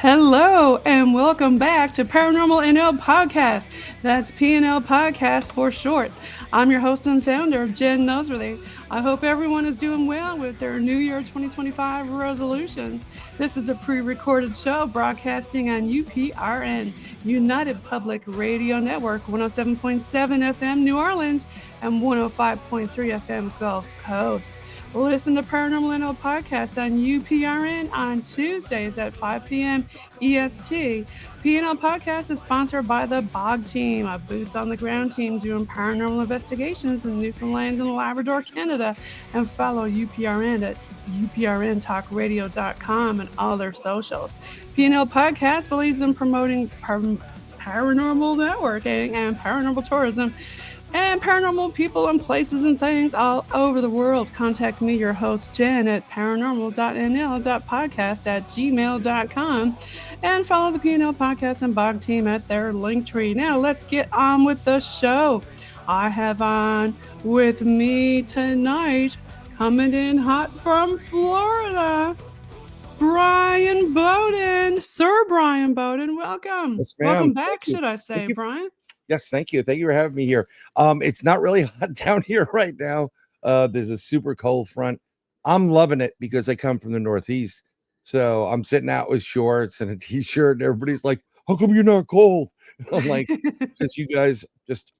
Hello and welcome back to Paranormal NL Podcast. That's PNL Podcast for short. I'm your host and founder, Jen Noseworthy. I hope everyone is doing well with their New Year 2025 resolutions. This is a pre-recorded show broadcasting on UPRN, United Public Radio Network, 107.7 FM New Orleans and 105.3 FM Gulf Coast. Listen to Paranormal NL Podcast on UPRN on Tuesdays at 5 p.m. EST. PNL Podcast is sponsored by the BOG team, a boots-on-the-ground team doing paranormal investigations in Newfoundland and Labrador, Canada. And follow UPRN at uprntalkradio.com and all their socials. PNL Podcast believes in promoting paranormal networking and paranormal tourism and paranormal people and places and things all over the world. Contact me, your host, Jen, at paranormal.nl.podcast@gmail.com and follow the PNL Podcast and BOG team at their link tree. Now, let's get on with the show. I have on with me tonight, coming in hot from Florida, Bryan Bowden. Sir Bryan Bowden, welcome. Yes, ma'am. Welcome back, should I say, Bryan? Yes, thank you. Thank you for having me here. It's not really hot down here right now. There's a super cold front. I'm loving it because I come from the Northeast. So I'm sitting out with shorts and a t-shirt and everybody's like, how come you're not cold? And I'm like, because you guys just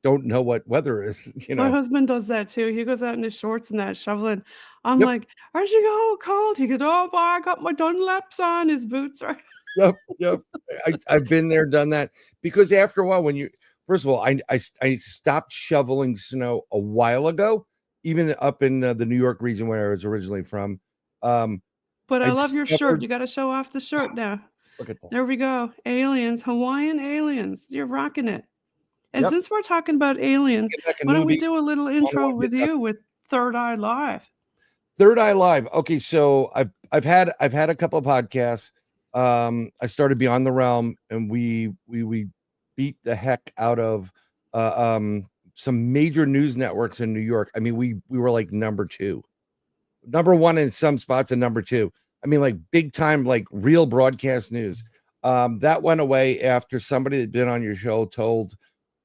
don't know what weather is, My husband does that too. He goes out in his shorts and that shoveling. I'm Yep. like, aren't you all cold? He goes, oh, boy, I got my Dunlaps on. His boots are. Yep. I've been there, done that. Because after a while, first of all, I stopped shoveling snow a while ago, even up in the New York region where I was originally from. But I love your shirt. You got to show off the shirt now. Look at that. There we go. Aliens, Hawaiian aliens. You're rocking it. And Yep. since we're talking about aliens, why don't we do a little intro with you with Third Eye Live? Third Eye Live. Okay, so I've had a couple of podcasts. I started Beyond the Realm, and we beat the heck out of some major news networks in New York. I mean, we were like number one in some spots, and number two. I mean, like big time, like real broadcast news. That went away after somebody that had been on your show told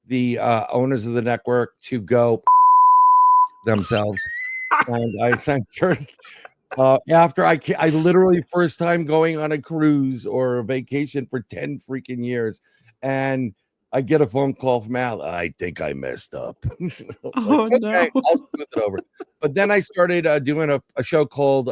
the owners of the network to go themselves, and I censored. After I literally first time going on a cruise or a vacation for 10 freaking years, and I get a phone call from Al. I think I messed up. Oh, okay, no. I'll smooth it over. But then I started doing a show called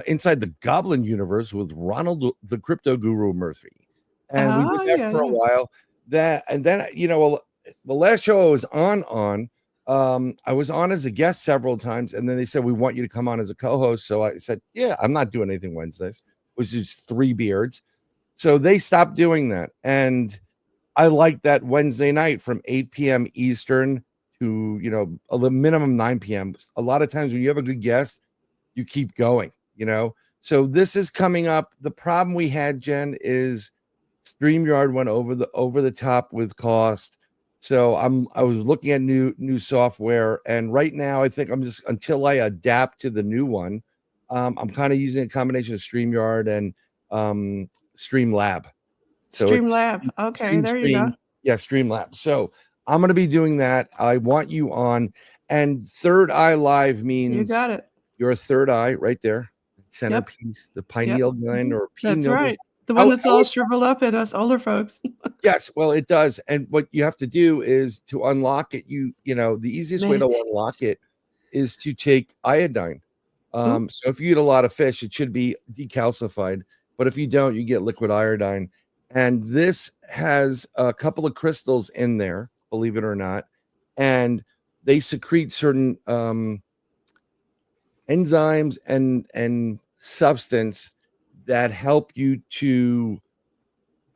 Inside the Goblin Universe with Ronald, the crypto guru Murphy, and we did that for a while. And then the last show I was on. I was on as a guest several times, and then they said, we want you to come on as a co-host. So I said, yeah, I'm not doing anything Wednesdays, which is 3 beards. So they stopped doing that. And I like that Wednesday night from 8 p.m. Eastern to, a minimum 9 p.m. A lot of times when you have a good guest, you keep going, So this is coming up. The problem we had, Jen, is StreamYard went over the top with cost. So I was looking at new software, and right now I think I'm just, until I adapt to the new one, I'm kind of using a combination of StreamYard and Streamlab. So Streamlab. Okay, there you go. Yeah, Streamlab. So I'm going to be doing that. I want you on, and Third Eye Live means You got it. Your third eye right there, centerpiece, the pineal gland or pineal. That's right. The one that's all shriveled up in us older folks. Yes, well, it does. And what you have to do is to unlock it. The easiest way to unlock it is to take iodine. So if you eat a lot of fish, it should be decalcified. But if you don't, you get liquid iodine. And this has a couple of crystals in there, believe it or not. And they secrete certain enzymes and substance that help you to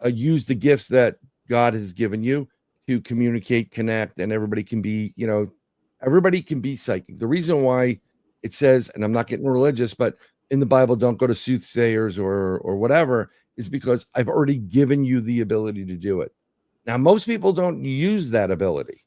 use the gifts that God has given you to communicate, connect, and everybody can be psychic. The reason why it says, and I'm not getting religious, but in the Bible, don't go to soothsayers or whatever, is because I've already given you the ability to do it. Now, most people don't use that ability.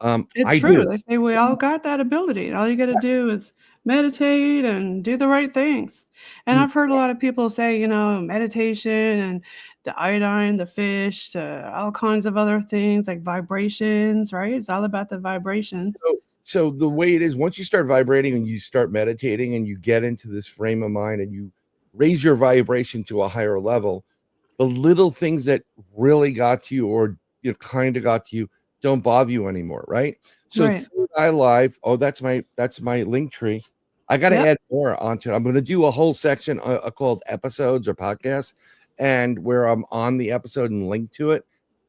It's true. They say we all got that ability. All you got to do is meditate and do the right things. And I've heard a lot of people say, meditation and the iodine, the fish, all kinds of other things like vibrations, right? It's all about the vibrations. So the way it is, once you start vibrating and you start meditating and you get into this frame of mind and you raise your vibration to a higher level, the little things that really got to you or kind of got to you don't bother you anymore, right? So Right. Third Eye Live, that's my link tree. I got to Yep. add more onto it. I'm going to do a whole section called episodes or podcasts, and where I'm on the episode and link to it.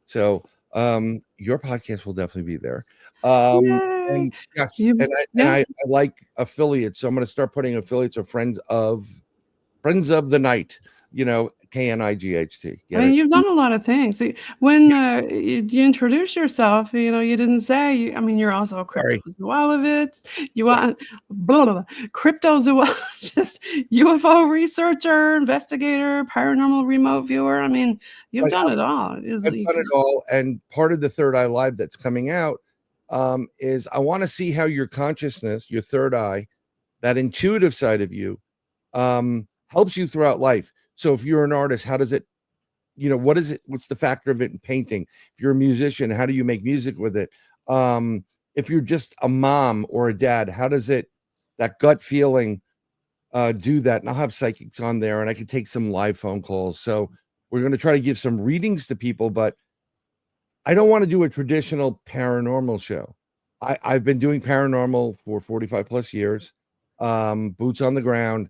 So your podcast will definitely be there. Yay. And yes, You, and yeah. I like affiliates, so I'm going to start putting affiliates of friends of the night. KNIGHT. Get And it? you've done a lot of things. See, when you introduce yourself, you didn't say, you're also a Sorry. cryptozoologist, you are blah, blah, blah, cryptozoologist, UFO researcher, investigator, paranormal remote viewer. You've done it all. I've done it all. And part of the Third Eye Live that's coming out is I want to see how your consciousness, your third eye, that intuitive side of you, helps you throughout life. So if you're an artist, how does it, what is it? What's the factor of it in painting? If you're a musician, how do you make music with it? If you're just a mom or a dad, how does it, that gut feeling, do that? And I'll have psychics on there and I can take some live phone calls. So we're going to try to give some readings to people, but I don't want to do a traditional paranormal show. I've been doing paranormal for 45 plus years, boots on the ground.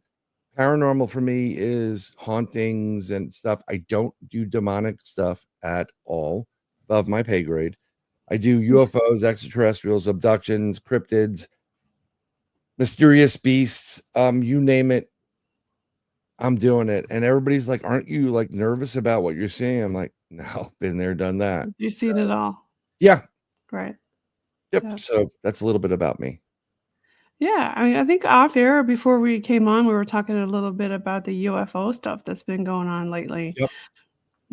Paranormal for me is hauntings and stuff. I don't do demonic stuff at all, above my pay grade. I do UFOs, extraterrestrials, abductions, cryptids, mysterious beasts, you name it, I'm doing it. And everybody's like, aren't you like nervous about what you're seeing? I'm like, no, been there, done that. You've seen it all. Yeah. Right. Yep. Yeah. So that's a little bit about me. Yeah, I think off air before we came on, we were talking a little bit about the UFO stuff that's been going on lately. Yep.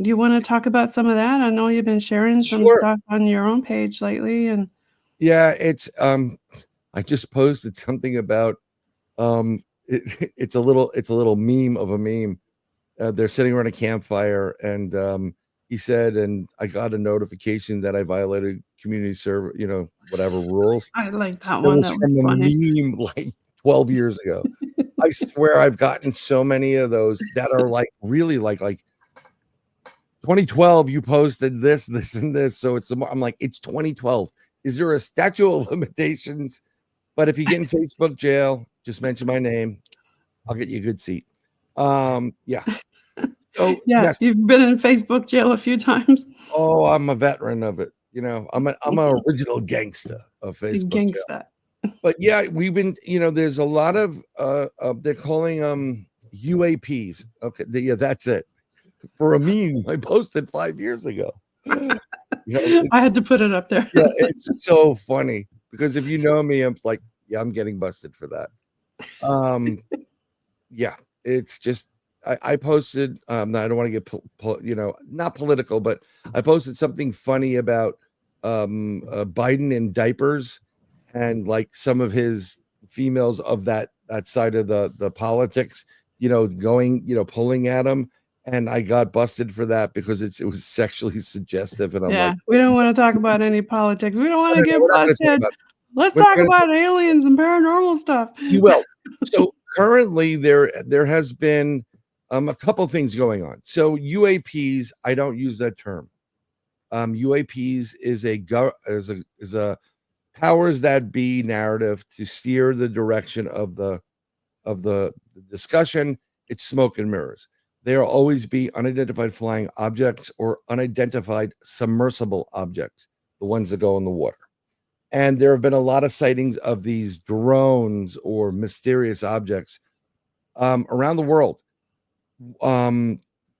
Do you want to talk about some of that? I know you've been sharing some Sure. stuff on your own page lately, and yeah, it's I just posted something about it's a little meme of a meme. They're sitting around a campfire, and he said, and I got a notification that I violated community service, whatever rules. I like that It one. was That was from a funny. meme like 12 years ago. I swear I've gotten so many of those that are like really like 2012 you posted this and this, so I'm like, it's 2012. Is there a statute of limitations? But if you get in Facebook jail, just mention my name. I'll get you a good seat. Yeah. So Yeah, yes. you've been in Facebook jail a few times. Oh, I'm a veteran of it. I'm an original gangster of Facebook jail. Gangsta. But yeah, we've been, there's a lot of they're calling UAPs. Okay, yeah, that's it. For a meme I posted 5 years ago. I had to put it up there. Yeah, it's so funny because if you know me, I'm like, yeah, I'm getting busted for that. Yeah, it's just I posted. I don't want to get not political, but I posted something funny about Biden in diapers and like some of his females of that side of the politics, going, pulling at him. And I got busted for that because it was sexually suggestive. And I'm like, we don't want to talk about any politics. We don't want to get busted. Let's talk about aliens and paranormal stuff. You will. So currently there has been a couple things going on. So UAPs, I don't use that term. UAPs is a powers that be narrative to steer the direction of the discussion. It's smoke and mirrors. There will always be unidentified flying objects or unidentified submersible objects, the ones that go in the water. And there have been a lot of sightings of these drones or mysterious objects around the world.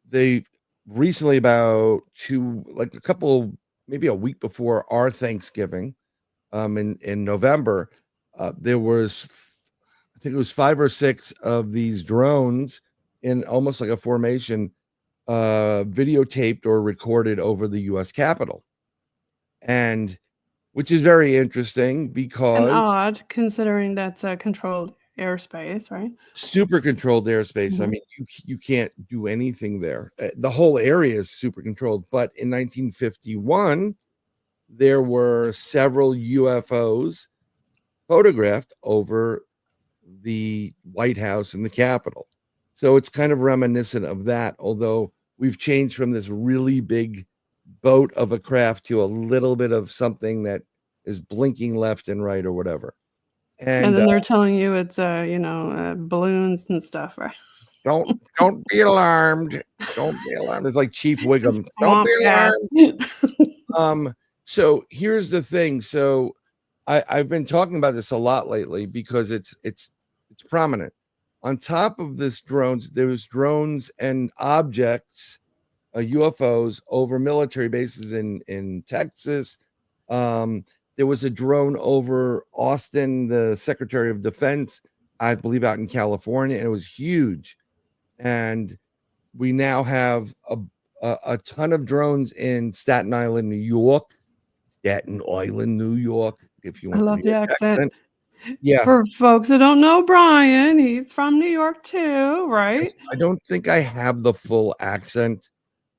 They recently, maybe a week before our Thanksgiving, in November, there was, I think it was 5 or 6 of these drones in almost like a formation, videotaped or recorded over the U.S. Capitol. And which is very interesting because and odd considering that's a controlled airspace, right? Super controlled airspace. I Mhm. mean, you can't do anything there. The whole area is super controlled. But in 1951, there were several UFOs photographed over the White House and the Capitol. So it's kind of reminiscent of that, although we've changed from this really big boat of a craft to a little bit of something that is blinking left and right or whatever. And And then they're telling you it's, balloons and stuff, right? don't be alarmed. Don't be alarmed. It's like Chief Just Wiggum. Don't swamp be gas. alarmed. So here's the thing. So I've been talking about this a lot lately because it's prominent. On top of this drones, there was drones and objects, UFOs over military bases in Texas. There was a drone over Austin, the Secretary of Defense, I believe out in California, and it was huge. And we now have a ton of drones in Staten Island, New York. Staten Island, New York, if you I want the love New the York accent. accent. Yeah. For folks that don't know Bryan, he's from New York too, right? Yes, I don't think I have the full accent.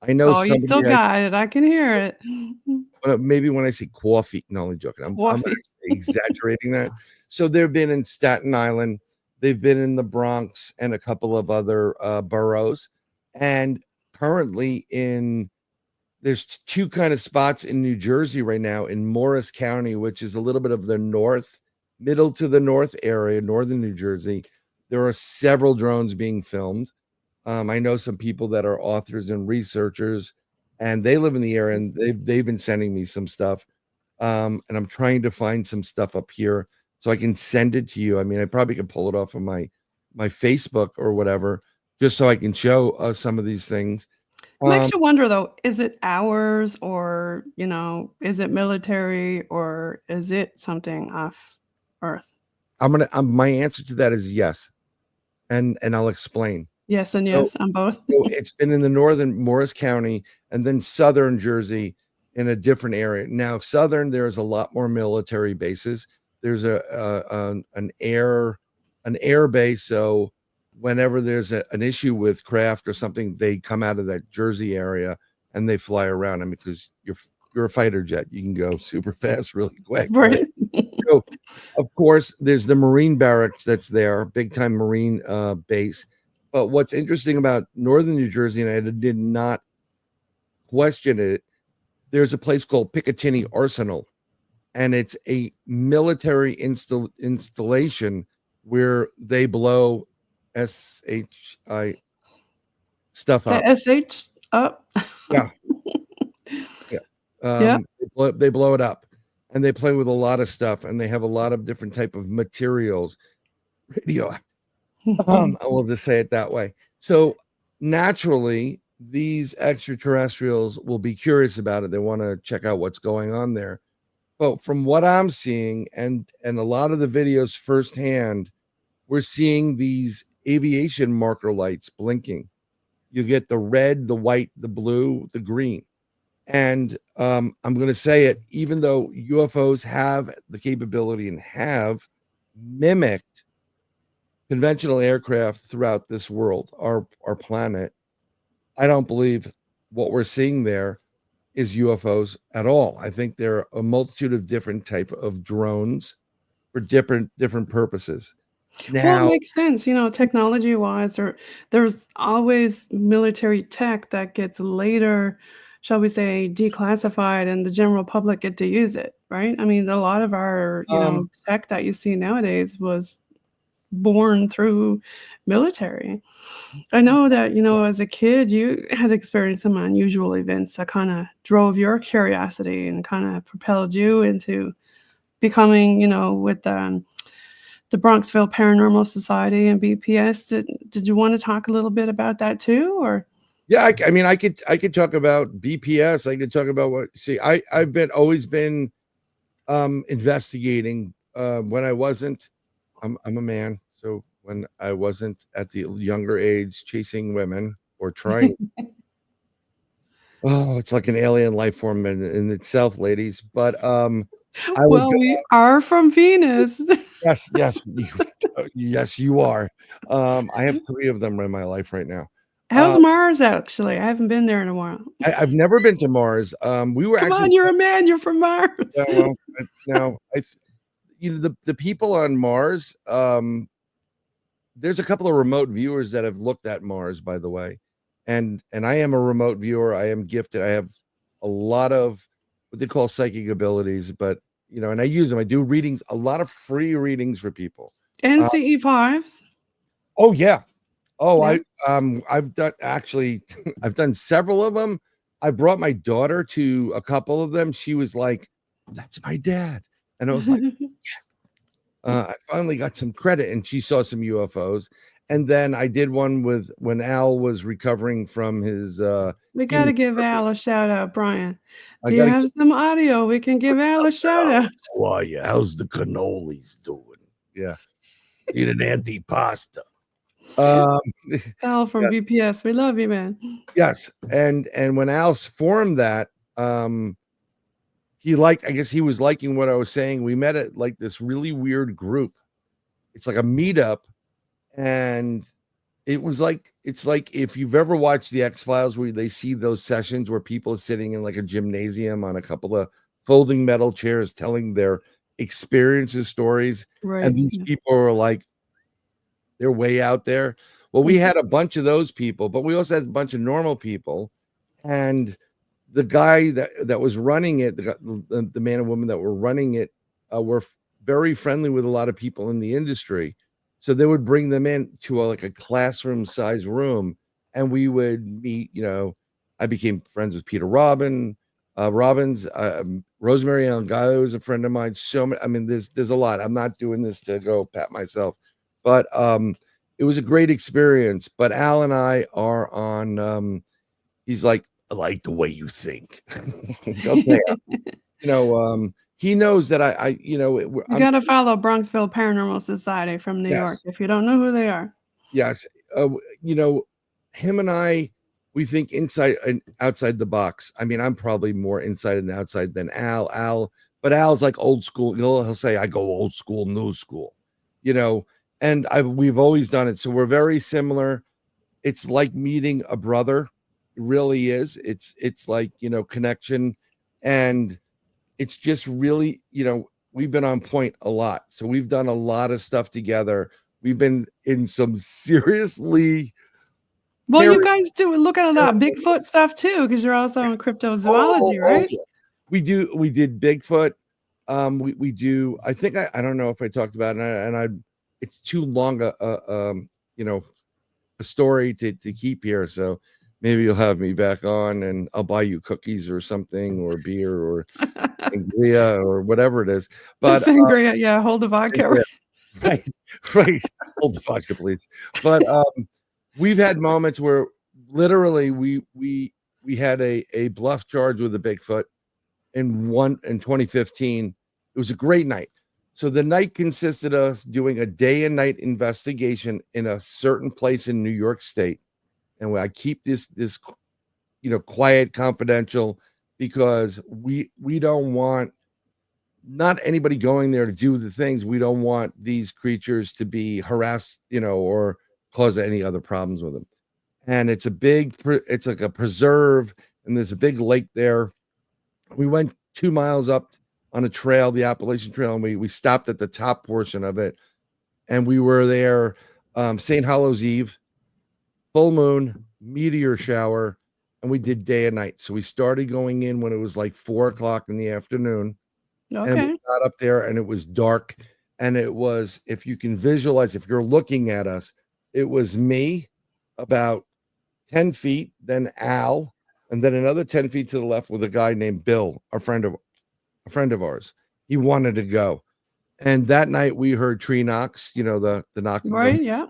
I know Oh, you somebody still that got it. I can hear it. maybe when I say coffee, no, only joking. I'm Coffee. exaggerating that. So they've been in Staten Island, they've been in the Bronx and a couple of other boroughs, and currently there's two kind of spots in New Jersey right now in Morris County, which is a little bit of the middle to the north area, northern New Jersey. There are several drones being filmed. I know some people that are authors and researchers, and they live in the area, and they've been sending me some stuff. And I'm trying to find some stuff up here so I can send it to you. I mean, I probably could pull it off of my Facebook or whatever, just so I can show some of these things. It makes you wonder though, is it ours or, is it military or is it something off Earth? My answer to that is yes, and I'll explain. Yes and So, yes on both. so it's been in the northern Morris County and then southern Jersey in a different area. Now, southern, there's a lot more military bases. There's an air base, so whenever there's an issue with craft or something, they come out of that Jersey area and they fly around. I mean, because you're a fighter jet, you can go super fast, really quick. Right. So, of course, there's the Marine barracks that's there, big time Marine base. But what's interesting about northern New Jersey, and I did not question it, there's a place called Picatinny Arsenal, and it's a military installation where they blow SHI stuff up. The SH up. Yeah. Yep. They blow it up, and they play with a lot of stuff, and they have a lot of different type of materials, radioactive. I will just say it that way. So naturally, these extraterrestrials will be curious about it. They want to check out what's going on there. But from what I'm seeing, and a lot of the videos firsthand, we're seeing these aviation marker lights blinking. You get the red, the white, the blue, the green. And I'm going to say it, even though UFOs have the capability and have mimicked conventional aircraft throughout this world, our planet, I don't believe what we're seeing there is UFOs at all. I think there are a multitude of different type of drones for different purposes. Well, it Now, makes sense, technology-wise, there's always military tech that gets later, shall we say, declassified and the general public get to use it, right? I mean, a lot of our, tech that you see nowadays was born through military. I know that, as a kid, you had experienced some unusual events that kinda drove your curiosity and kinda propelled you into becoming, with, the Bronxville Paranormal Society and BPS. Did you wanna talk a little bit about that too, or? yeah, I mean, I could talk about BPS. I could talk about I've always been investigating when I wasn't. I'm a man, so when I wasn't at the younger age chasing women or trying. Oh, it's like an alien life form in itself, ladies. But I would Well, go. we are from Venus. Yes, Yes, you are. I have 3 of them in my life right now. How's Mars, actually? I haven't been there in a while. I've never been to Mars. We were Come actually on, you're a man. You're from Mars. yeah, well, no, the people on Mars, there's a couple of remote viewers that have looked at Mars, by the way, and I am a remote viewer. I am gifted. I have a lot of what they call psychic abilities, but and I use them. I do readings, a lot of free readings for people. NCE5s. Oh yeah. Oh, Yeah. I've done several of them. I brought my daughter to a couple of them. She was like, "That's my dad," and I was like, I finally got some credit, and she saw some UFOs. And then I did one with when Al was recovering from his. We got to give Al a shout out, Bryan. I Do you gotta have some audio? We can give Al a shout out. How are you? How's the cannolis doing? Yeah, eat an antipasta. Al from VPS, we love you, man. Yes, and when Al formed that, I guess he was liking what I was saying. We met at like this really weird group. It's like a meetup, and it's like if you've ever watched the X-Files where they see those sessions where people are sitting in like a gymnasium on a couple of folding metal chairs telling their experiences, stories, Right. and these people are like, they're way out there. Well, we had a bunch of those people, but we also had a bunch of normal people, and the guy that was running it, the man and woman that were running it, were very friendly with a lot of people in the industry. So they would bring them in to like a classroom size room, and we would meet. I became friends with Peter Robbins, Rosemary Ellen Guy was a friend of mine. So many, I mean, there's a lot. I'm not doing this to go pat myself, but it was a great experience. But Al and I are on. He's like, I like the way you think. Okay. He knows that you got to follow Bronxville Paranormal Society from New York if you don't know who they are. Yes. Him and I, we think inside and outside the box. I mean, I'm probably more inside and outside than Al, but Al's like old school. He'll say, I go old school, new school, and we've always done it. So we're very similar. It's like meeting a brother. It really is. It's like, connection, and it's just really, we've been on point a lot. So we've done a lot of stuff together. We've been in some seriously. Well, you guys do look at that Bigfoot stuff too, because you're also in cryptozoology, right? Yeah. We did Bigfoot. We do. I think I don't know if I talked about it, and it's too long a story to keep here. So maybe you'll have me back on, and I'll buy you cookies or something, or beer, or sangria, or whatever it is. But sangria, yeah, hold the vodka. Right. Hold the vodka, please. But we've had moments where literally we had a bluff charge with a Bigfoot in 2015. It was a great night. So the night consisted of us doing a day and night investigation in a certain place in New York State. And I keep this quiet, confidential, because we don't want not anybody going there to do the things. We don't want these creatures to be harassed, or cause any other problems with them. And it's like a preserve, and there's a big lake there. We went 2 miles up on a trail, the Appalachian Trail, and we stopped at the top portion of it, and we were there St. Hallows Eve, full moon, meteor shower, and we did day and night. So we started going in when it was like 4:00 in the afternoon. Okay. And we got up there, and it was dark, and it was, if you can visualize, if you're looking at us, it was me about 10 feet, then Al, and then another 10 feet to the left with a guy named Bill, a friend of ours. He wanted to go. And that night we heard tree knocks, the knocking. Right, yeah.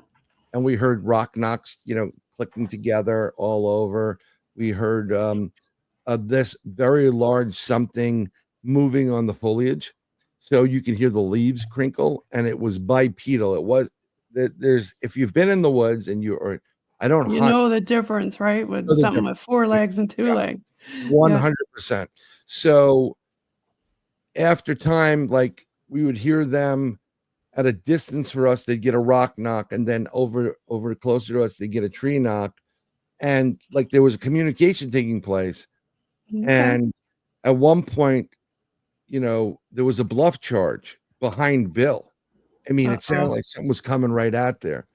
And we heard rock knocks, clicking together all over. We heard this very large something moving on the foliage. So you can hear the leaves crinkle, and it was bipedal. It was, if you've been in the woods and I don't know the difference, right? With something with 4 legs and 2 legs. 100%. So after time, like, we would hear them at a distance for us, they'd get a rock knock, and then over closer to us, they'd get a tree knock. And like there was a communication taking place. Okay. And at one point, there was a bluff charge behind Bill. I mean, it sounded like something was coming right out there.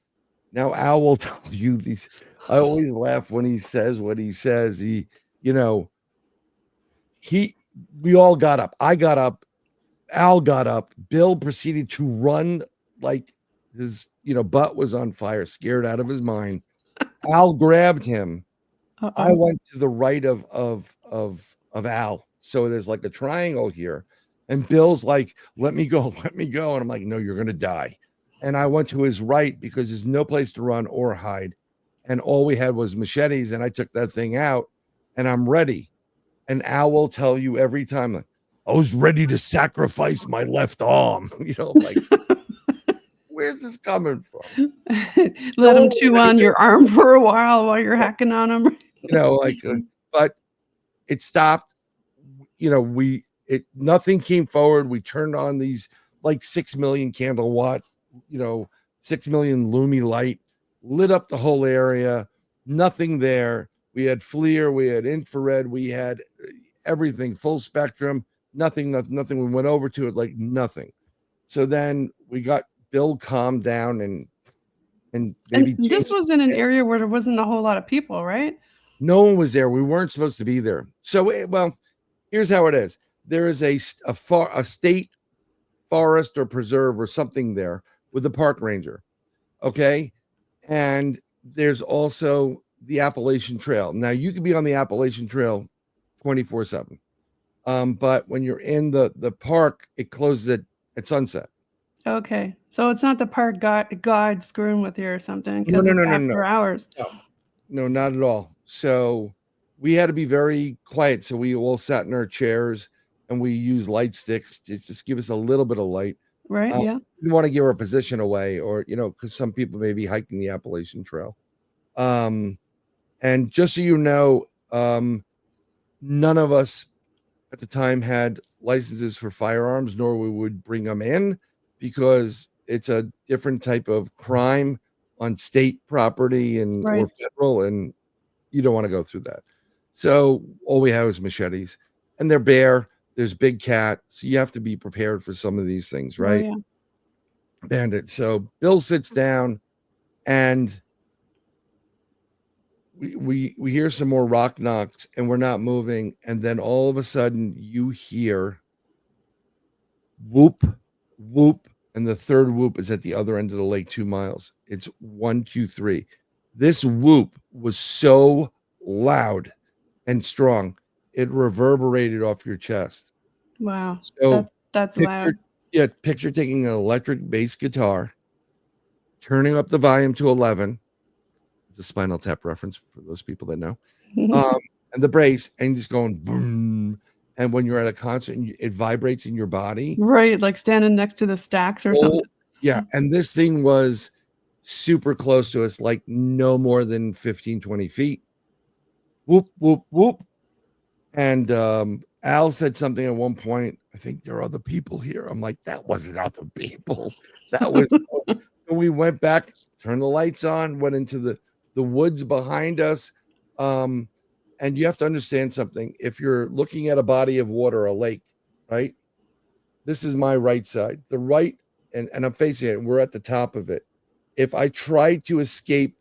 Now, Al will tell you these. I always laugh when he says what he says. We all got up. I got up. Al got up. Bill proceeded to run like his, butt was on fire, scared out of his mind. Al grabbed him. I went to the right of Al. So there's like a triangle here. And Bill's like, let me go. And I'm like, no, you're going to die. And I went to his right because there's no place to run or hide. And all we had was machetes. And I took that thing out and I'm ready. And Al will tell you every time, like, I was ready to sacrifice my left arm. Like, where's this coming from? Let him chew on your arm for a while you're hacking on him. But it stopped. Nothing came forward. We turned on these like 6 million candle watt, 6 million lumi light, lit up the whole area. Nothing there. We had FLIR, we had infrared, we had everything, full spectrum. Nothing. We went over to it like nothing. So then we got Bill calmed down and maybe this was in an area where there wasn't a whole lot of people, right? No one was there. We weren't supposed to be there. So, here's how it is. There is a state forest or preserve or something there with the park ranger. Okay. And there's also the Appalachian Trail. Now you can be on the Appalachian Trail 24/7. But when you're in the park, it closes at sunset. Okay. So it's not the park guide screwing with you or something. No. After hours. No, not at all. So we had to be very quiet. So we all sat in our chairs and we used light sticks to just give us a little bit of light. Right. Yeah. We didn't want to give our position away or, because some people may be hiking the Appalachian Trail. And just so you know, none of us at the time had licenses for firearms, nor we would bring them in because it's a different type of crime on state property and or federal, and you don't want to go through that. So all we have is machetes, and they're bare. There's big cat, so you have to be prepared for some of these things, right? Oh, yeah. Bandit. So Bill sits down, and we hear some more rock knocks, and we're not moving, and then all of a sudden you hear whoop, whoop, and the third whoop is at the other end of the lake, 2 miles. It's 1, 2, 3. This whoop was so loud and strong, it reverberated off your chest. Wow. So that's loud. Yeah, picture taking an electric bass guitar, turning up the volume to 11. It's a Spinal Tap reference for those people that know. And the bass, and just going boom. And when you're at a concert, it vibrates in your body. Right, like standing next to the stacks or something. Yeah, and this thing was super close to us, like no more than 15, 20 feet. Whoop, whoop, whoop. And Al said something at one point, I think there are other people here. I'm like, that wasn't other people. That was. So we went back, turned the lights on, went into the woods behind us. And you have to understand something. If you're looking at a body of water, a lake, right? This is my right side. The right, and I'm facing it, and we're at the top of it. If I try to escape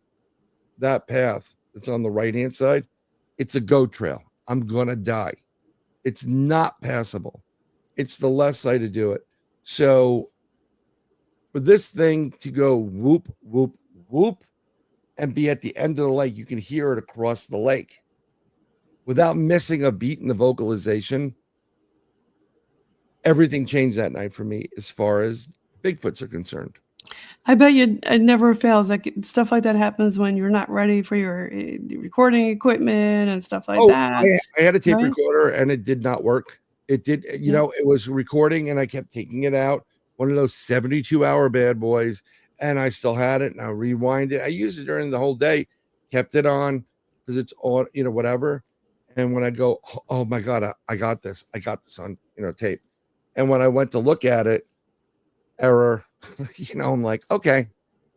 that path that's on the right-hand side, it's a goat trail. I'm going to die. It's not passable. It's the left side to do it. So for this thing to go whoop, whoop, whoop, and be at the end of the lake, you can hear it across the lake without missing a beat in the vocalization. Everything changed that night for me as far as Bigfoots are concerned. I bet you it never fails. Like stuff like that happens when you're not ready for your recording equipment and stuff like that. I had a tape recorder and it did not work. It did, it was recording and I kept taking it out. One of those 72-hour bad boys, and I still had it and I rewind it. I used it during the whole day, kept it on because it's all, whatever. And when I go, oh my God, I got this on, tape. And when I went to look at it, error. I'm like, okay.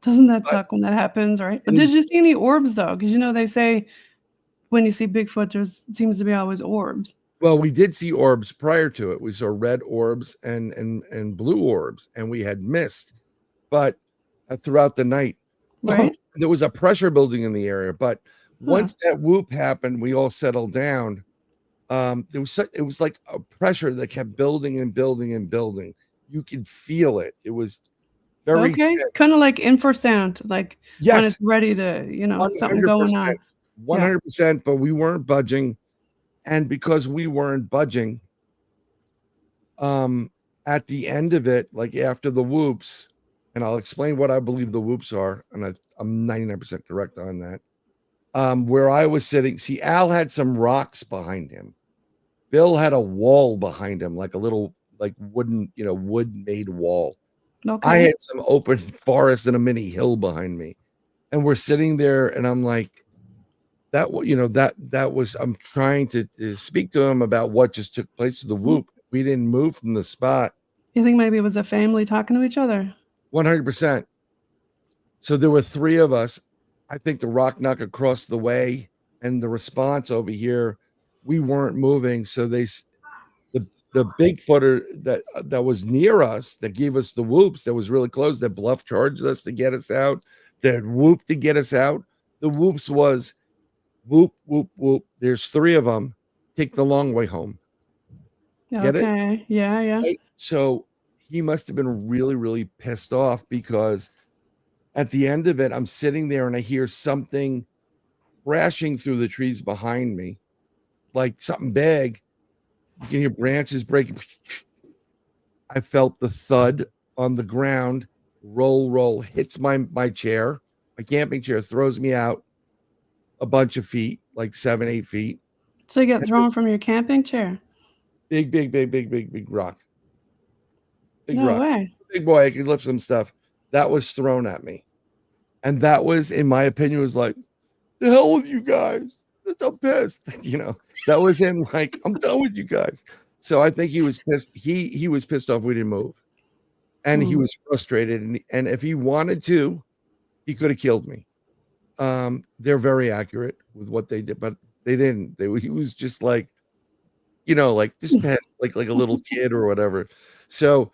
Doesn't that suck when that happens, right? But did you see any orbs though? Because they say when you see Bigfoot, there seems to be always orbs. Well, we did see orbs prior to it. We saw red orbs and blue orbs, and we had mist. But throughout the night, right, there was a pressure building in the area. But once that whoop happened, we all settled down. It was like a pressure that kept building and building and building. You could feel it. It was very kind of like infrasound, like when it's ready to, 100%, something going on. 100%, but we weren't budging. And because we weren't budging, at the end of it, like after the whoops, and I'll explain what I believe the whoops are, and I'm 99% correct on that. Where I was sitting, see, Al had some rocks behind him. Bill had a wall behind him, like a little, like wooden, wood-made wall. Okay. I had some open forest and a mini hill behind me, and we're sitting there, and I'm like, that was. I'm trying to speak to him about what just took place to the whoop. We didn't move from the spot. You think maybe it was a family talking to each other? 100%. So there were three of us. I think the rock knock across the way and the response over here, we weren't moving. So the Bigfooter that was near us, that gave us the whoops, that was really close, that bluff charged us to get us out, that whoop to get us out. The whoops was whoop, whoop, whoop. There's three of them. Take the long way home. Get it? Yeah. Right? So he must have been really, really pissed off, because at the end of it, I'm sitting there and I hear something crashing through the trees behind me, like something big. You can hear branches breaking. I felt the thud on the ground, roll, hits my chair, my camping chair, throws me out a bunch of feet, like 7-8 feet. So you got thrown from your camping chair? Big rock. No way. Big boy, I could lift some stuff. That was thrown at me. And that was, in my opinion, was like, the hell with you guys. I'm pissed. That was him like, I'm done with you guys. So I think he was pissed. He was pissed off we didn't move. And he was frustrated. And if he wanted to, he could have killed me. They're very accurate with what they did, but they didn't. He was just like, like just pissed, like a little kid or whatever. So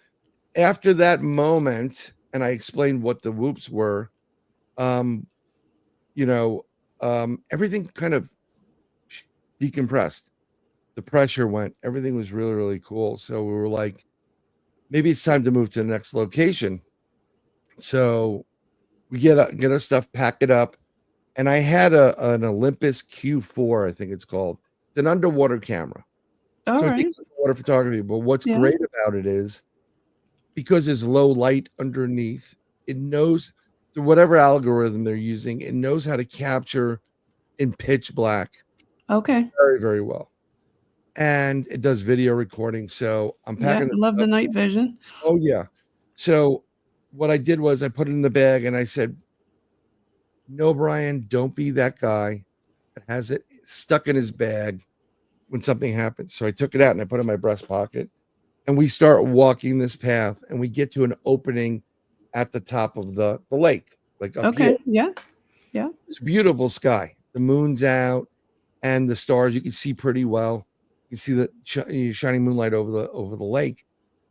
after that moment, and I explained what the whoops were, everything kind of decompressed. The pressure went. Everything was really, really cool. So we were like, maybe it's time to move to the next location. So we get our stuff, pack it up, and I had an Olympus Q4, I think it's called. It's an underwater camera. So it takes underwater photography. But what's great about it is, because there's low light underneath, it knows, through whatever algorithm they're using, it knows how to capture in pitch black. Okay. Very, very well. And it does video recording. So I'm packing. I love the night vision. Oh, yeah. So what I did was I put it in the bag and I said, no, Bryan, don't be that guy that has it stuck in his bag when something happens. So I took it out and I put it in my breast pocket. And we start walking this path, and we get to an opening at the top of the lake, like up here. Yeah. It's a beautiful sky. The moon's out, and the stars you can see pretty well. You can see the shining moonlight over the lake.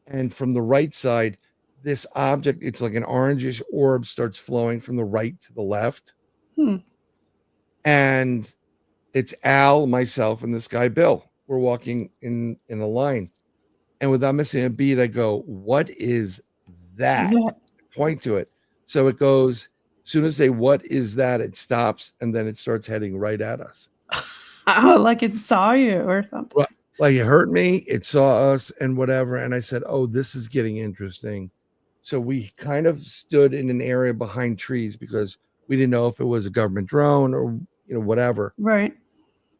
And from the right side, this object, it's like an orangish orb, starts flowing from the right to the left. And it's Al, myself, and this guy Bill. We're walking in a line. And without missing a beat, I go, what is that? Point to it. So it goes, as soon as they say, what is that? It stops, and then it starts heading right at us. Oh, like it saw you or something. Well, like it hurt me. It saw us and whatever. And I said, oh, this is getting interesting. So we kind of stood in an area behind trees because we didn't know if it was a government drone or, whatever. Right.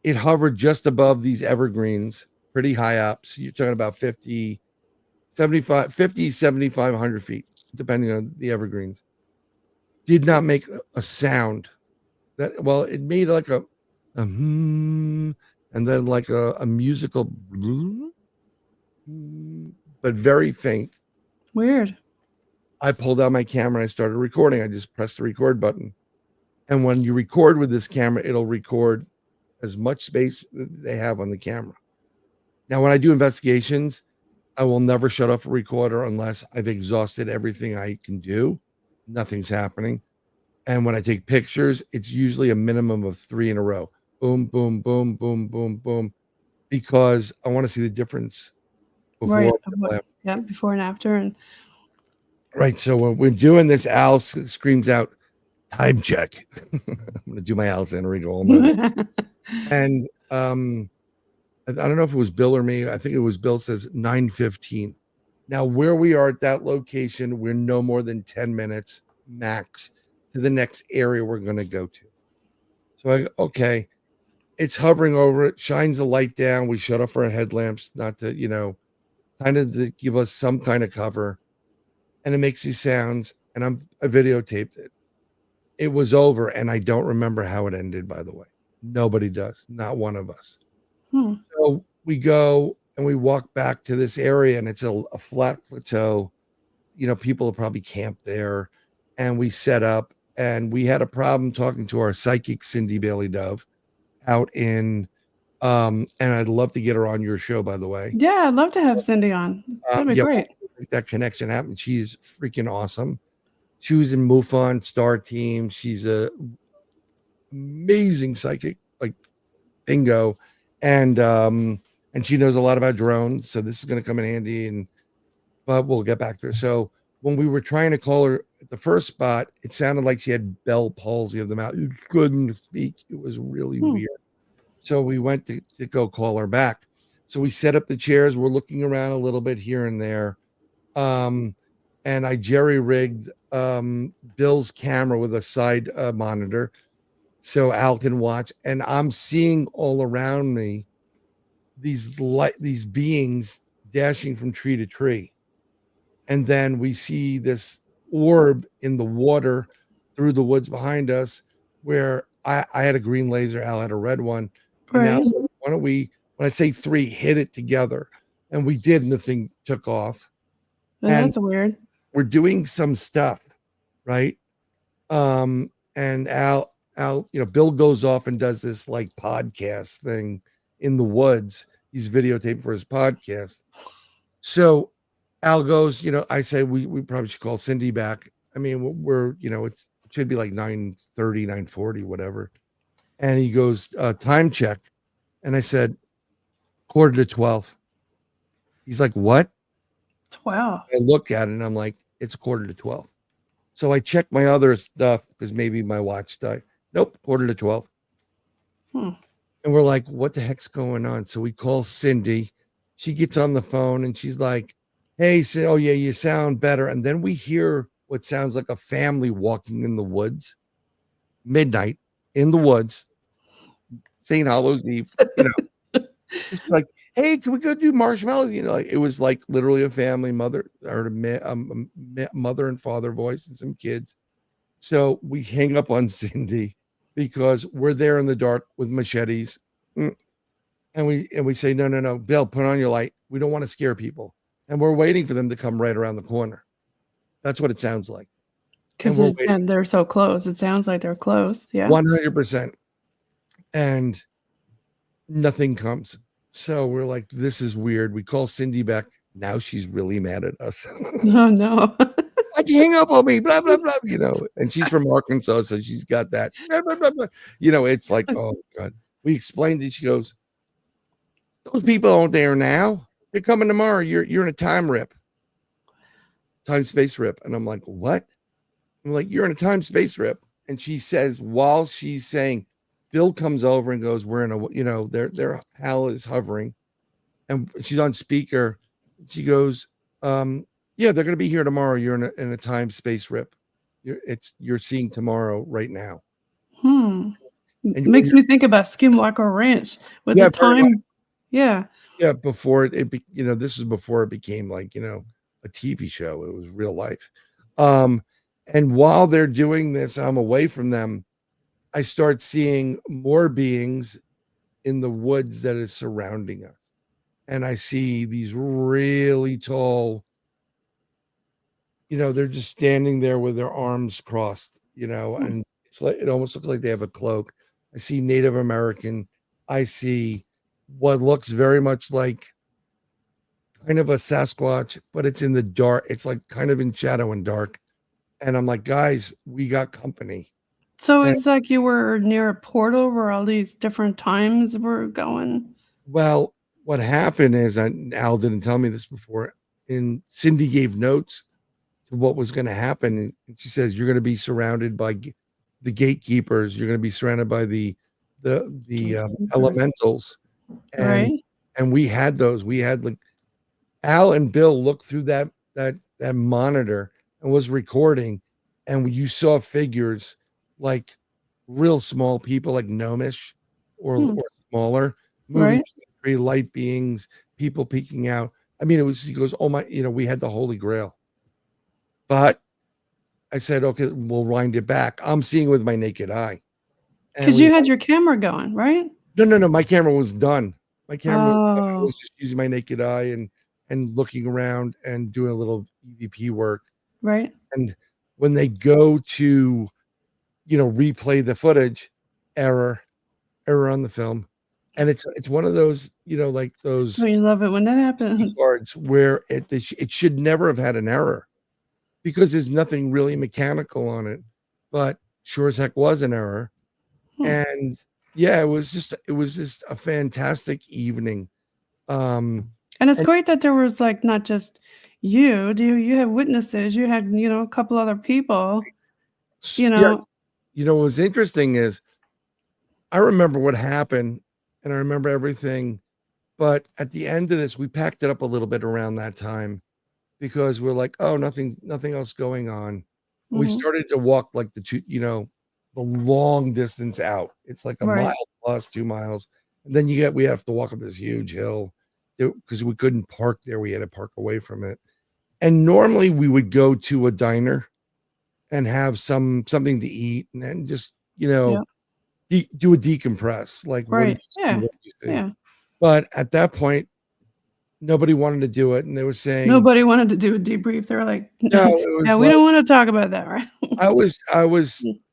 It hovered just above these evergreens, pretty high up. So you're talking about 50, 75, 100 feet, depending on the evergreens. Did not make a sound. It made like a and then like a musical, but very faint. Weird. I pulled out my camera and I started recording. I just pressed the record button. And when you record with this camera, it'll record as much space that they have on the camera. Now, when I do investigations, I will never shut off a recorder unless I've exhausted everything I can do. Nothing's happening. And when I take pictures, it's usually a minimum of 3 in a row. Boom, boom, boom, boom, boom, boom. Because I want to see the difference before. Right. Before and after. And right. So when we're doing this, Al screams out, "Time check." I'm going to do my Al Santariga. And I don't know if it was Bill or me. I think it was Bill says 9:15. Now, where we are at that location, we're no more than 10 minutes max to the next area we're going to go to. So okay, it's hovering over it, shines the light down. We shut off our headlamps, not to, kind of to give us some kind of cover. And it makes these sounds, and I videotaped it. It was over, and I don't remember how it ended, by the way. Nobody does, not one of us. So we go and we walk back to this area, and it's a flat plateau. People have probably camped there, and we set up, and we had a problem talking to our psychic Cindy Bailey Dove out in, and I'd love to get her on your show, by the way. Yeah, I'd love to have Cindy on. That'd be great. Make that connection happen. She's freaking awesome. She was in MUFON Star Team. She's a amazing psychic, like bingo. And she knows a lot about drones. So this is going to come in handy, but we'll get back to her. So when we were trying to call her at the first spot, it sounded like she had Bell palsy of the mouth. You couldn't speak. It was really weird. So we went to go call her back. So we set up the chairs. We're looking around a little bit here and there. And I jerry-rigged Bill's camera with a side monitor so Al can watch. And I'm seeing all around me these beings dashing from tree to tree. And then we see this orb in the water through the woods behind us where I had a green laser, Al had a red one. And Al said, why don't we, when I say 3, hit it together? And we did, and the thing took off. That's weird. We're doing some stuff, right? And Al, Bill goes off and does this like podcast thing in the woods. He's videotaping for his podcast. So Al goes, I say we probably should call Cindy back. I mean, we're, it should be like 9:30, 9:40, whatever. And he goes, time check. And I said, 11:45. He's like, what? 12. I look at it and I'm like, it's 11:45. So I check my other stuff because maybe my watch died. Nope, 11:45. And we're like, what the heck's going on? So we call Cindy. She gets on the phone and she's like, hey, oh yeah, you sound better. And then we hear what sounds like a family walking in the woods, midnight in the woods, St. Hallows Eve, It's like, hey, can we go do marshmallows? It was like literally a family, mother and father voice and some kids. So we hang up on Cindy because we're there in the dark with machetes. And we say, no, Bill, put on your light. We don't want to scare people. And we're waiting for them to come right around the corner. That's what it sounds like. Because they're so close. It sounds like they're close. Yeah. 100%. And nothing comes. So we're like, this is weird. We call Cindy back. Now she's really mad at us. Oh, no. Why'd you hang up on me? Blah, blah, blah, And she's from Arkansas, so she's got that. Blah, blah, blah, blah. It's like, oh, God. We explained it. She goes, those people aren't there now. They're coming tomorrow. You're in a time space rip. And I'm like, what? I'm like, you're in a time space rip. And she says, while she's saying, Bill comes over and goes, we're in a, their Hal is hovering. And she's on speaker. She goes, yeah, they're going to be here tomorrow. You're in a time space rip. You're seeing tomorrow right now. It makes me think about Skinwalker Ranch with the time. Yeah. Yeah. Before this was before it became like, a TV show. It was real life. And while they're doing this, I'm away from them. I start seeing more beings in the woods that is surrounding us. And I see these really tall they're just standing there with their arms crossed, and it's like it almost looks like they have a cloak. I see Native American. I see what looks very much like kind of a Sasquatch, but it's in the dark. It's like kind of in shadow and dark. And I'm like, guys, we got company. So And it's like you were near a portal where all these different times were going. well, what happened is, Al didn't tell me this before, and Cindy gave notes to what was going to happen. And she says, you're going to be surrounded by the gatekeepers. You're going to be surrounded by the elementals. And, Right. and we had those. We had like Al and Bill looked through that monitor and was recording, and you saw figures like real small people, like gnomish or smaller, moving through light beings, people peeking out. I mean, he goes, oh my, we had the Holy Grail. But I said, okay, we'll wind it back. I'm seeing with my naked eye. Because you had your camera going, right? No. My camera was done. My camera was done. I Oh, was just using my naked eye and looking around and doing a little EVP work. right. And when they go to, replay the footage, error on the film. And it's one of those, like those Oh, you love it when that happens. cards where it should never have had an error because there's nothing really mechanical on it, but sure as heck was an error. And yeah, it was just a fantastic evening. And it's great that there was like not just you. You had witnesses. You had a couple other people. Yeah, what was interesting is I remember what happened, and I remember everything. But at the end of this, we packed it up a little bit around that time because we're like, oh, nothing else going on. We started to walk like the long distance out. It's like a mile plus 2 miles. And then we have to walk up this huge hill because we couldn't park there. We had to park away from it. And normally we would go to a diner and have something to eat and then just, do a decompress. Like, what do you see? But at that point, nobody wanted to do it. And they were saying Nobody wanted to do a debrief. They were like, no, it was we don't want to talk about that, right? I was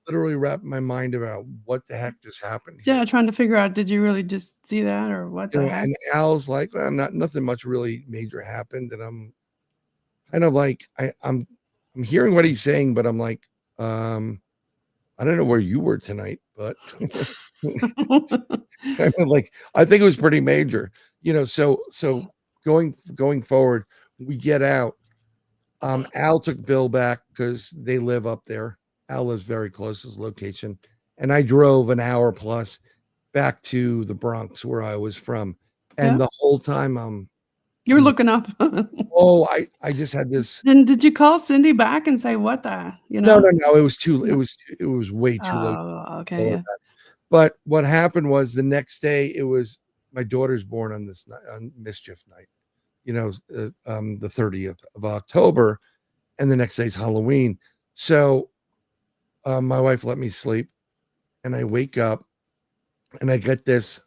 literally wrapping my mind about what the heck just happened here. Yeah, trying to figure out, did you really just see that or what the heck? And Al's like, well, nothing much really major happened. And I'm kind of like, I'm hearing what he's saying, but I'm like, I don't know where you were tonight, but I think it was pretty major, so going forward, we get out. Al took Bill back because they live up there. Al lives very close to his location. And I drove an hour plus back to the Bronx where I was from. And the whole time you were looking up. I just had this. And did you call Cindy back and say what the, No. It was way too late. Oh, okay. Yeah. But what happened was the next day, it was my daughter's born on this night, on mischief night, the 30th of October, and the next day's Halloween. So my wife let me sleep, and I wake up, and I get this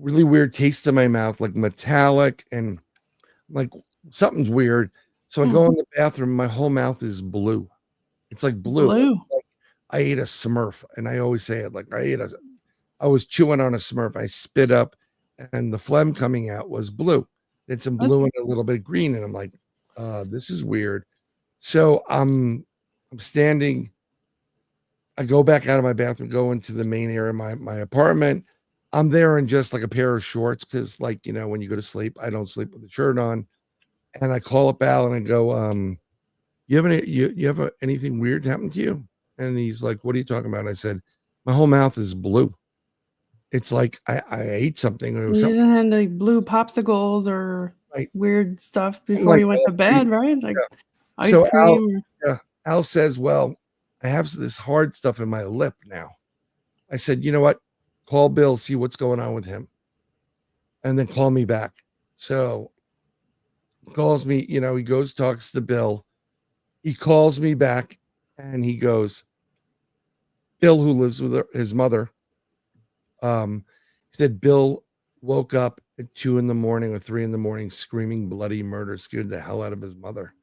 really weird taste in my mouth, like metallic, and like something's weird. So I go in the bathroom, my whole mouth is blue. It's like blue. Like I ate a Smurf, and I always say it like I was chewing on a Smurf. I spit up, and the phlegm coming out was blue. It's some blue and a little bit green, and I'm like, this is weird. So I'm standing. I go back out of my bathroom, go into the main area of my apartment. I'm there in just like a pair of shorts because, like, when you go to sleep, I don't sleep with a shirt on. And I call up Al and I go, you have anything weird happen to you? And he's like, what are you talking about? And I said, my whole mouth is blue. It's like I ate something. Or you didn't have like blue popsicles or weird stuff before you went to bed, right? Like ice cream. Al says, well, I have this hard stuff in my lip now. I said, you know what? Call Bill, see what's going on with him. And then call me back. So calls me, he goes, talks to Bill. He calls me back and he goes, Bill, who lives with his mother, he said Bill woke up at 2 a.m. or 3 a.m. screaming bloody murder, scared the hell out of his mother.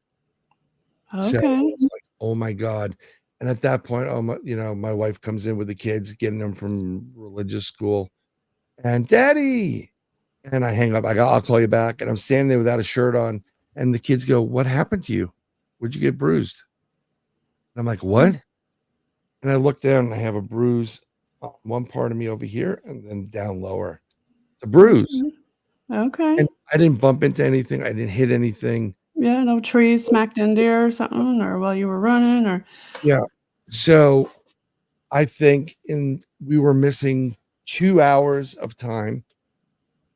So I Okay. was like, oh my God. And at that point, my wife comes in with the kids, getting them from religious school, and Daddy. And I hang up. I go, I'll call you back. And I'm standing there without a shirt on. And the kids go, what happened to you? Where'd you get bruised? And I'm like, what? And I look down and I have a bruise on one part of me over here and then down lower. It's a bruise. Okay. And I didn't bump into anything. I didn't hit anything. Yeah, no trees smacked into you or something, or while you were running, or Yeah. So I think we were missing 2 hours of time,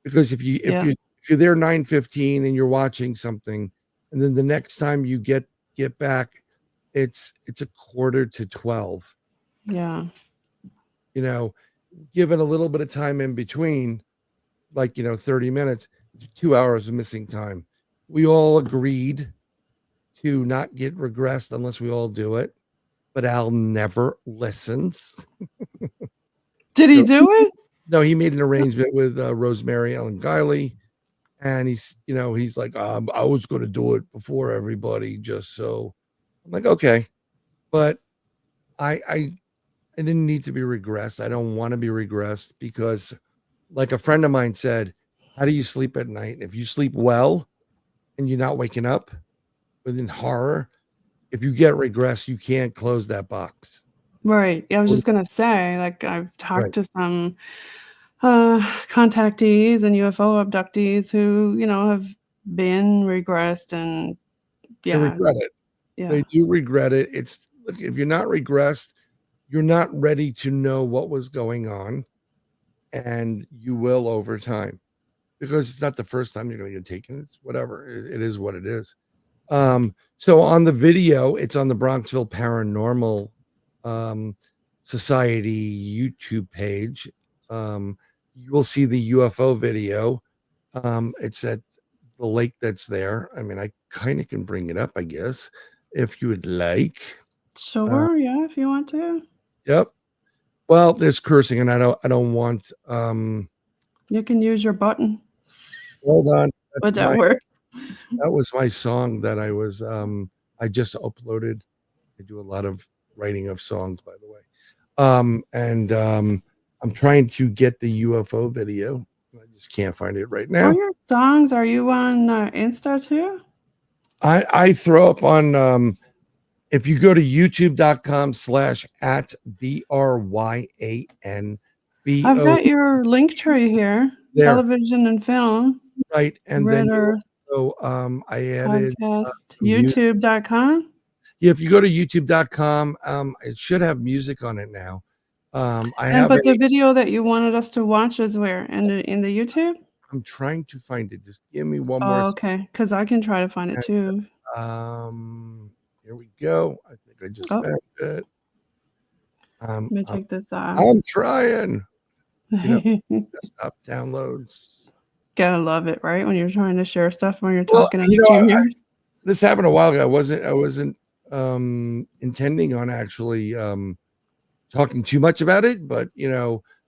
because if you're there 9:15 and you're watching something, and then the next time you get back, it's a quarter to 12. yeah. Given a little bit of time in between, like 30 minutes, it's 2 hours of missing time. We all agreed to not get regressed unless we all do it, but Al never listens. Did he do it? No, he made an arrangement with Rosemary Ellen Guiley, and he's like, I was going to do it before everybody, just so. I'm like, okay, but I didn't need to be regressed. I don't want to be regressed, because, like a friend of mine said, how do you sleep at night? If you sleep well and you're not waking up within horror, if you get regressed, you can't close that box. Right. I was just gonna say, like, I've talked to some contactees and UFO abductees who, have been regressed, and They regret it. Yeah. They do regret it. Look, if you're not regressed, you're not ready to know what was going on, and you will over time, because it's not the first time you're going to get taken. It's whatever. It is what it is. So on the video, it's on the Bronxville Paranormal Society YouTube page. You will see the UFO video. It's at the lake that's there. I mean, I kind of can bring it up, I guess, if you would like. Sure, yeah, if you want to. Yep. Well, there's cursing, and I don't want. You can use your button. Hold on. Would that work? That was my song that I was. I just uploaded. I do a lot of writing of songs, by the way. And I'm trying to get the UFO video. I just can't find it right now. All your songs, are you on Insta too? I throw up on. If you go to youtube.com/@BRYAN. I've got your link tree here. There. Television and film. Right. And Red then Earth. So I added podcast, youtube.com. Yeah, if you go to youtube.com, it should have music on it now. The video that you wanted us to watch is where? In the YouTube? I'm trying to find it. Just give me one more. Okay, because I can try to find it too. Here we go. I think I just found it. Let me take this off. I'm trying. Desktop downloads. Gotta love it, right? When you're trying to share stuff when you're talking on this happened a while ago. I wasn't intending on actually talking too much about it, but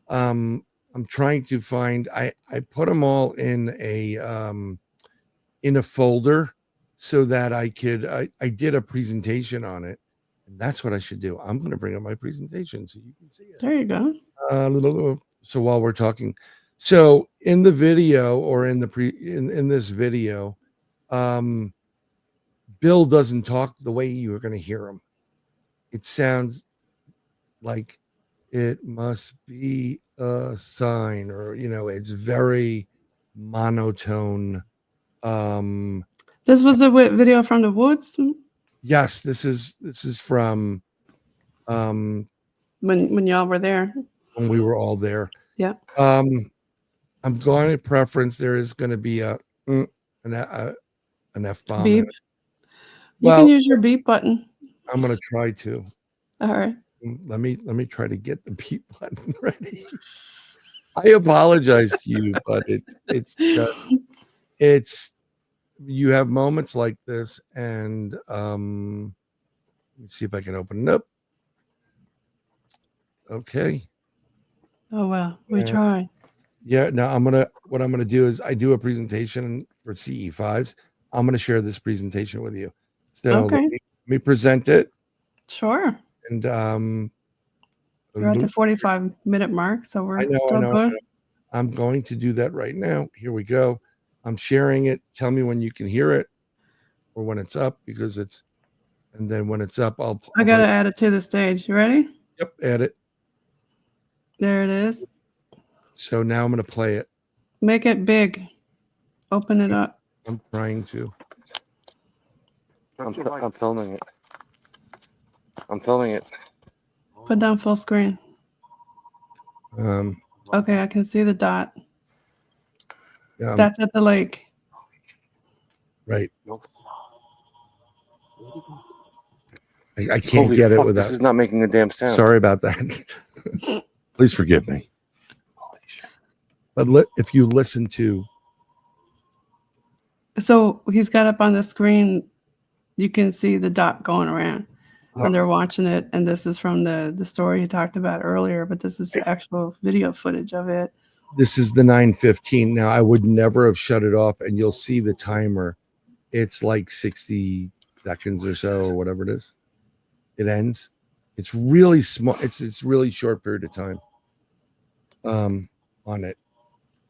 I'm trying to find. I put them all in a folder so that I could. I did a presentation on it, and that's what I should do. I'm going to bring up my presentation so you can see it. There you go. So while we're talking, so in the video, or in this video, Bill doesn't talk the way you are going to hear him. It sounds like it must be a sign, or it's very monotone. This was a video from the woods. Yes, this is from when y'all were there. When we were all there. Yeah. I'm going to preference. There is going to be an F-bomb. Beep. You can use your beep button. I'm going to try to. All right. Let me try to get the beep button ready. I apologize to you, but it's you have moments like this, and let me see if I can open it up. Okay. Oh well, we try. Yeah. Now what I'm gonna do is I do a presentation for CE5s. I'm gonna share this presentation with you. So okay. Let me present it. Sure. And We're at the 45-minute mark, so we're still good. I'm going to do that right now. Here we go. I'm sharing it. Tell me when you can hear it or when it's up, because and then when it's up, I got to add it to the stage. You ready? Yep, add it. There it is. So now I'm going to play it. Make it big. Open it up. I'm trying to. I'm filming it. I'm filming it. Put down full screen. Okay, I can see the dot. That's at the lake. Right. I can't get it without. This is not making a damn sound. Sorry about that. Please forgive me. But if you listen to. So he's got up on the screen. You can see the dot going around when they're watching it. And this is from the story he talked about earlier, but this is the actual video footage of it. This is the 9:15. Now, I would never have shut it off, and you'll see the timer. It's like 60 seconds or so, or whatever it is. It ends. It's really small. It's really short period of time on it.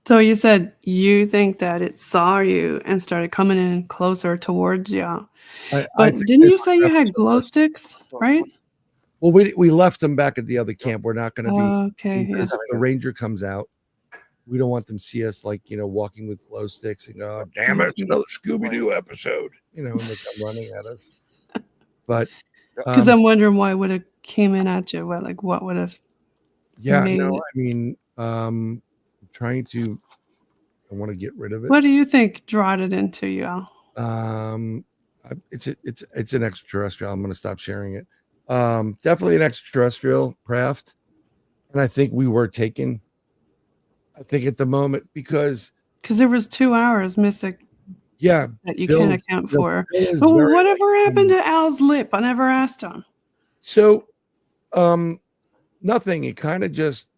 So you said you think that it saw you and started coming in closer towards you. But didn't you say you had glow sticks, right? Well, we left them back at the other camp. We're not going to be. Okay. If the ranger comes out, we don't want them to see us walking with glow sticks and go, oh, damn it, it's another Scooby-Doo episode. And they come running at us. But because I'm wondering why would have came in at you. What would have? Yeah, no, I mean, I'm trying to. I want to get rid of it. What do you think drawed it into you? It's an extraterrestrial. I'm going to stop sharing it. Definitely an extraterrestrial craft, and I think we were taken. I think at the moment because there was 2 hours missing. Yeah, that you can't account for. But whatever happened to Al's lip? I never asked him. So, nothing. It kind of just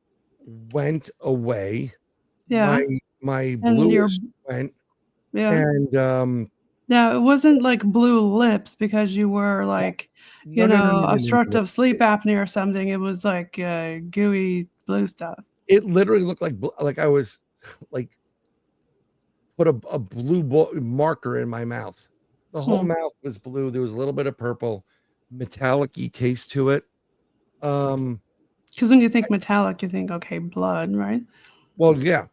went away. Yeah, my blue went. Yeah, and yeah, it wasn't like blue lips because you were obstructive sleep apnea or something. It was like gooey blue stuff. It literally looked like I was put a blue marker in my mouth. The whole mouth was blue. There was a little bit of purple, metallic-y taste to it. Because when you think metallic, you think, okay, blood, right? Well, yeah.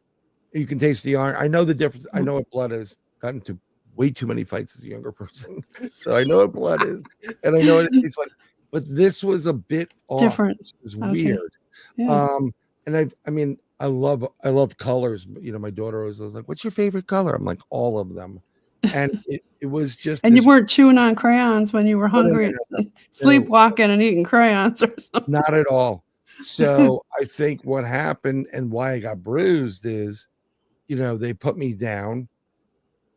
You can taste the iron. I know the difference. I know what blood is. Gotten into way too many fights as a younger person. So I know what blood is. And I know what it tastes like. But this was a bit different. It was weird. Yeah. And I love colors. My daughter was like, "What's your favorite color?" I'm like, "All of them." And it was just. And you weren't chewing on crayons when you were hungry, sleepwalking and eating crayons or something. Not at all. So I think what happened and why I got bruised is, they put me down.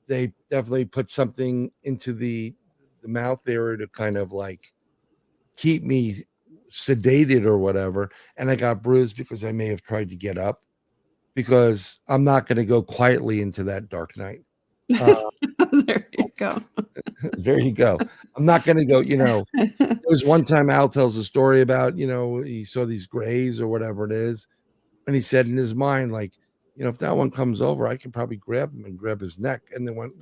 They definitely put something into the mouth there to kind of keep me sedated or whatever, and I got bruised because I may have tried to get up, because I'm not going to go quietly into that dark night. There you go. There you go. I'm not going to go. There was one time Al tells a story about he saw these grays or whatever it is, and he said in his mind if that one comes over, I can probably grab him and grab his neck, and then went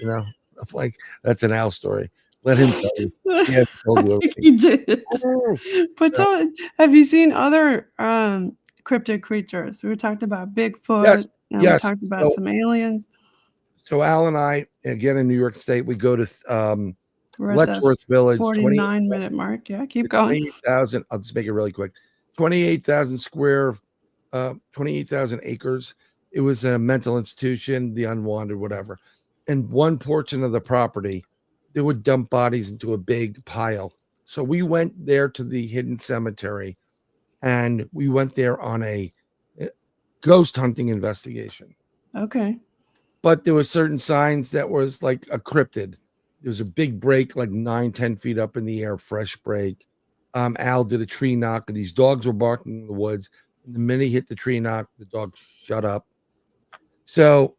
I'm like, that's an Al story. Let him tell you. Yeah, he did. But have you seen other cryptid creatures? We talked about Bigfoot. Yes. We talked about some aliens. So Al and I, again in New York State, we go to Letchworth Village. 49-minute mark. Yeah, keep going. 28,000. I'll just make it really quick. 28,000 acres. It was a mental institution, the unwanted, whatever. And one portion of the property, they would dump bodies into a big pile. So we went there to the hidden cemetery, and we went there on a ghost hunting investigation. Okay. But there were certain signs that was like a cryptid. There was a big break, 9-10 feet up in the air, fresh break. Al did a tree knock, and these dogs were barking in the woods. And the minute he hit the tree knock, the dog shut up. So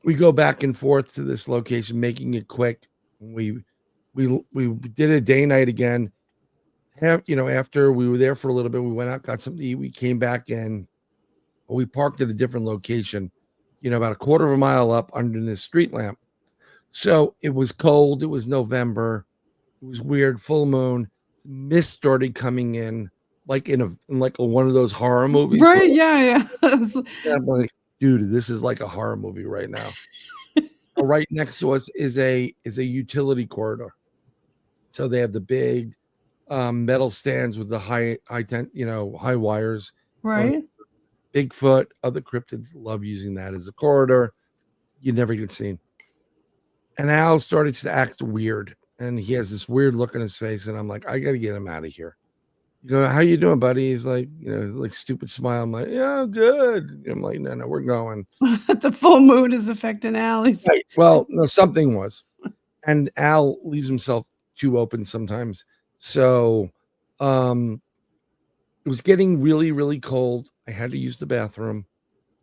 we go back and forth to this location, making it quick. We we did a day night again. After we were there for a little bit, we went out, got something to eat. We came back in. We parked at a different location, about a quarter of a mile up under this street lamp. So it was cold. It was November. It was weird. Full moon. Mist started coming in, like in one of those horror movies. Right? Yeah. I'm like, dude, this is like a horror movie right now. Right next to us is a utility corridor. So they have the big metal stands with the high wires. Right. Bigfoot, other cryptids love using that as a corridor. You never get seen. And Al started to act weird, and he has this weird look on his face, and I'm like, I got to get him out of here. You go, how you doing, buddy? He's like, like stupid smile. I'm like, yeah, good. I'm like, no, we're going. The full moon is affecting Al. Right. Well, no, something was. And Al leaves himself too open sometimes. So it was getting really, really cold. I had to use the bathroom.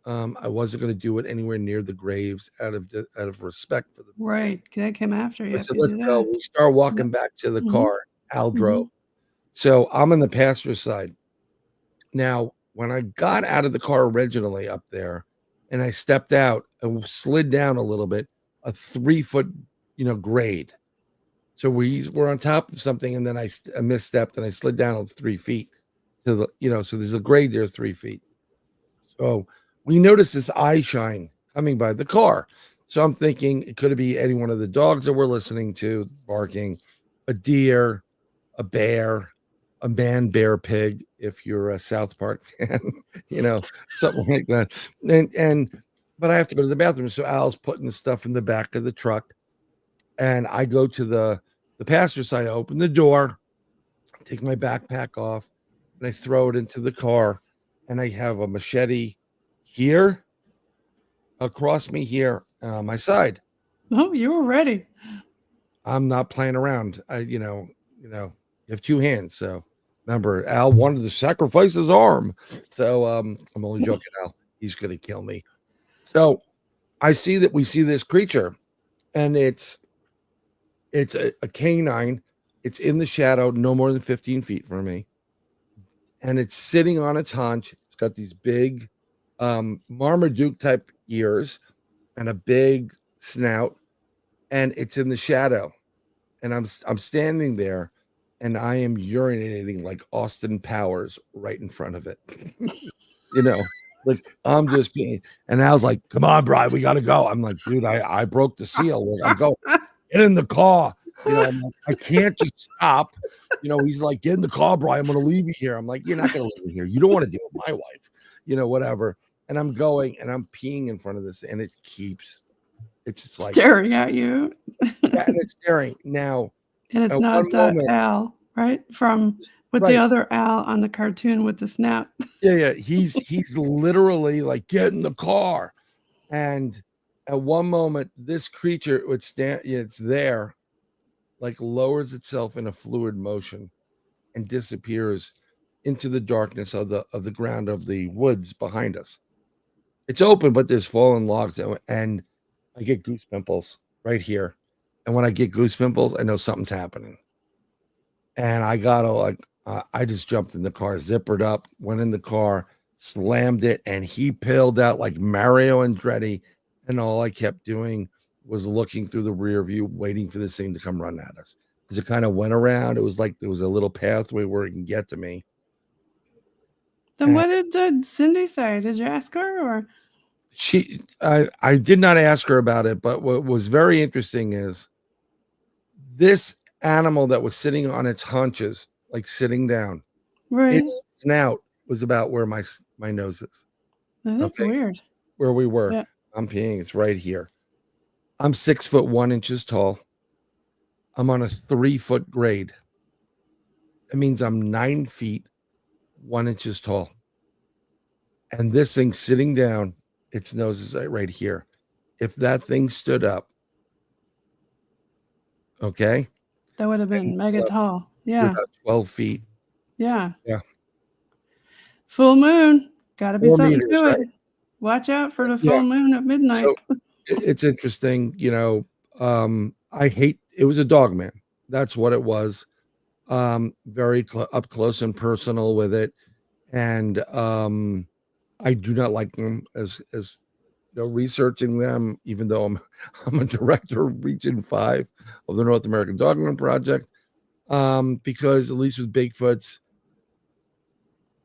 I wasn't going to do it anywhere near the graves out of respect for the right. That came after you. I said, let's go. We start walking back to the car. Al drove. So I'm on the passenger side. Now, when I got out of the car originally up there and I stepped out and slid down a little bit, a 3-foot, grade. So we were on top of something, and then I misstepped and I slid down 3 feet to the, so there's a grade there 3 feet. So we noticed this eye shine coming by the car. So I'm thinking it could be any one of the dogs that we're listening to barking, a deer, a bear, a man, bear, pig, if you're a South Park fan, something like that. But I have to go to the bathroom. So Al's putting the stuff in the back of the truck. And I go to the passenger side. I open the door, take my backpack off, and I throw it into the car. And I have a machete here, across me here, and on my side. Oh, you were ready. I'm not playing around. You have 2 hands. So remember, Al wanted to sacrifice his arm. So I'm only joking, Al. He's going to kill me. So we see this creature, and it's a canine. It's in the shadow, no more than 15 feet from me. And it's sitting on its haunch. It's got these big Marmaduke type ears and a big snout, and it's in the shadow. And I'm standing there, and I am urinating like Austin Powers right in front of it. Like I'm just being, and I was like, come on, Bryan, we got to go. I'm like, dude, I broke the seal. I'm going, get in the car. I'm like, I can't just stop. He's like, get in the car, Bryan. I'm going to leave you here. I'm like, you're not going to leave me here. You don't want to deal with my wife, whatever. And I'm going, and I'm peeing in front of this, and it's just like staring at you. Yeah, and it's staring now. And it's not Al, right? The other Al on the cartoon with the snap. Yeah. He's literally like, get in the car. And at one moment, this creature would stand, it's there, like lowers itself in a fluid motion and disappears into the darkness of the ground of the woods behind us. It's open, but there's fallen logs, and I get goose pimples right here. And when I get goose pimples, I know something's happening. And I I just jumped in the car, zippered up, went in the car, slammed it, and he peeled out like Mario Andretti. And all I kept doing was looking through the rear view, waiting for this thing to come run at us. Because it kind of went around. It was like there was a little pathway where it can get to me. Then what did Cindy say? Did you ask her, or? I did not ask her about it, but what was very interesting is this animal that was sitting on its haunches, like sitting down, right? Its snout was about where my nose is. Oh, that's weird. Where we were. Yeah. I'm peeing. It's right here. I'm 6'1" tall. I'm on a 3-foot grade. That means I'm 9 feet, 1 inch tall. And this thing sitting down, its nose is right here. If that thing stood up, okay, that would have been mega tall. Yeah, about 12 feet. Yeah. Yeah. Full moon. Got to be something to right? it. Watch out for the full moon at midnight. So it's interesting, I hate. It was a dog man. That's what it was. Very up close and personal with it. And I do not like them as researching them, even though I'm a director of Region 5 of the North American Dogman Project. Because at least with Bigfoots,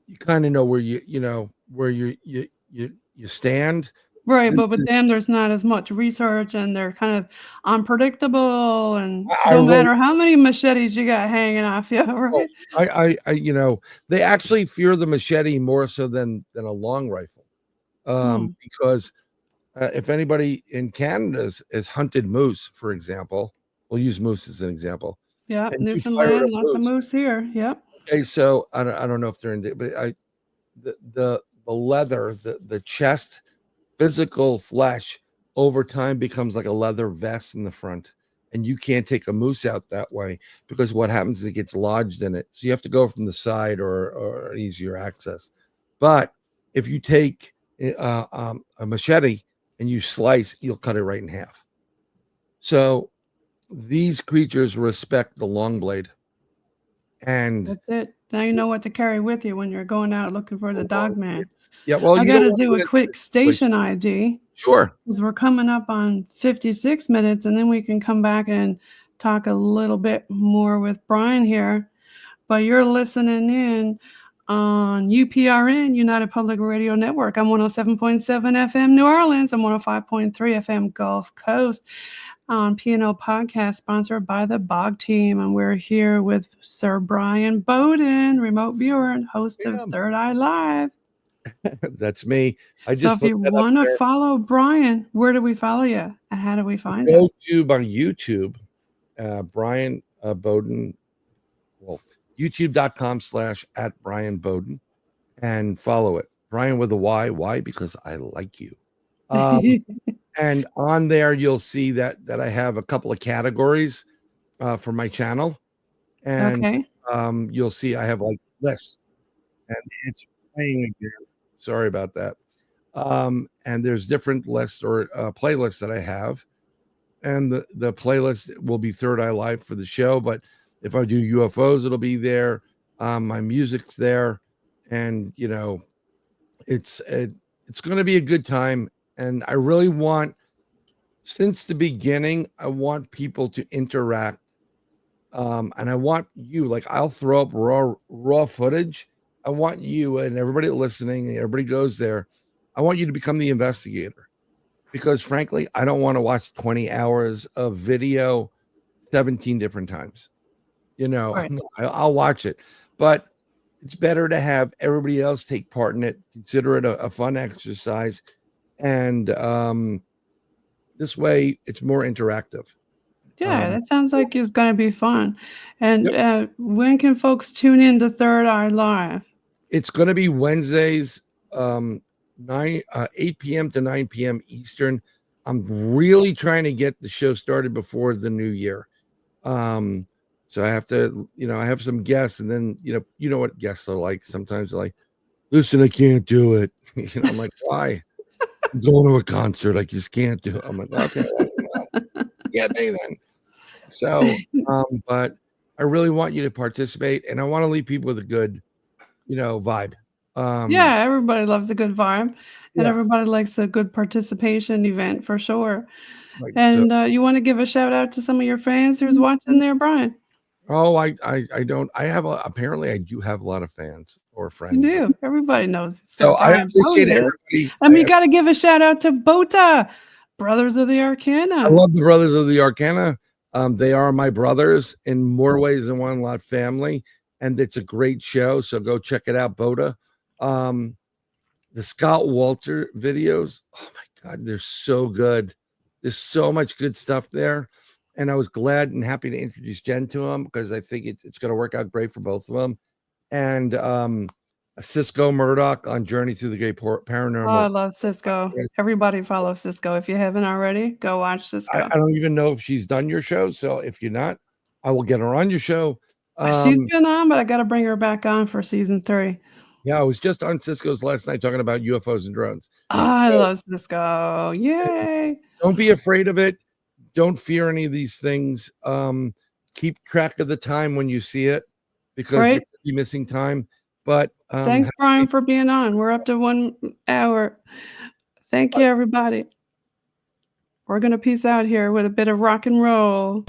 you kind of know where you stand. Right, but with them, there's not as much research, and they're kind of unpredictable, and no matter how many machetes you got hanging off you, right? I they actually fear the machete more so than a long rifle, because if anybody in Canada has hunted moose, for example, we'll use moose as an example. Yeah, Newfoundland, lots of moose here. Yep. Okay, so I don't know if they're in, but the leather, the chest, physical flesh over time becomes like a leather vest in the front, and you can't take a moose out that way because what happens is it gets lodged in it. So you have to go from the side or easier access. But if you take a machete and you slice, you'll cut it right in half. So these creatures respect the long blade. And that's it. Now you know what to carry with you when you're going out looking for the dog man. Yeah, well, I got to do a quick station ID. Sure. Because we're coming up on 56 minutes, and then we can come back and talk a little bit more with Bryan here. But you're listening in on UPRN, United Public Radio Network. I'm 107.7 FM New Orleans. I'm 105.3 FM Gulf Coast on PNL Podcast, sponsored by the BOG team. And we're here with Sir Bryan Bowden, remote viewer and host of Third Eye Live. That's me. So if you want to follow Bryan, where do we follow you? And how do we find you? Go to my YouTube, Bryan Bowden. Well, youtube.com/@BryanBowden and follow it. Bryan with a Y. Why? Because I like you. And on there, you'll see that I have a couple of categories for my channel. And you'll see I have like lists. And it's playing again. Sorry about that. And there's different lists or playlists that I have. And the playlist will be Third Eye Live for the show. But if I do UFOs, it'll be there. My music's there. And, it's going to be a good time. And I really want, since the beginning, I want people to interact. And I want you, like I'll throw up raw footage. I want you and everybody listening, and everybody goes there. I want you to become the investigator, because frankly, I don't want to watch 20 hours of video 17 different times. Right. I'll watch it, but it's better to have everybody else take part in it. Consider it a fun exercise. And this way it's more interactive. Yeah, that sounds like it's going to be fun. And when can folks tune in to Third Eye Live? It's going to be Wednesdays, 8 p.m. to 9 p.m. Eastern. I'm really trying to get the show started before the new year. So I have to, I have some guests, and then, you know what guests are like. Sometimes they're like, listen, I can't do it. I'm like, why? I'm going to a concert. I just can't do it. I'm like, okay. Yeah, then. So, but I really want you to participate, and I want to leave people with a good, vibe. Yeah, everybody loves a good vibe, and everybody likes a good participation event for sure. Right, and you want to give a shout out to some of your fans who's watching there, Bryan? Oh, I don't. I have apparently I do have a lot of fans or friends. You do. Everybody knows. So I appreciate everybody. And we got to give a shout out to Bota, Brothers of the Arcana. I love the Brothers of the Arcana. They are my brothers in more ways than one, lot family, and it's a great show. So go check it out, Bota. The Scott Walter videos. Oh my God, they're so good. There's so much good stuff there. And I was glad and happy to introduce Jen to him, because I think it's going to work out great for both of them. And Cisco Murdoch on Journey Through the Great Paranormal. Oh, I love Cisco. Yes. Everybody follow Cisco. If you haven't already, go watch Cisco. I don't even know if she's done your show. So if you're not, I will get her on your show. She's been on, but I got to bring her back on for season 3. Yeah, I was just on Cisco's last night talking about UFOs and drones. I love Cisco. Yay. Don't be afraid of it. Don't fear any of these things. keep track of the time when you see it, because Right. you're missing time. But Thanks, Bryan, for being on. We're up to 1 hour. Thank you, everybody. We're going to peace out here with a bit of rock and roll.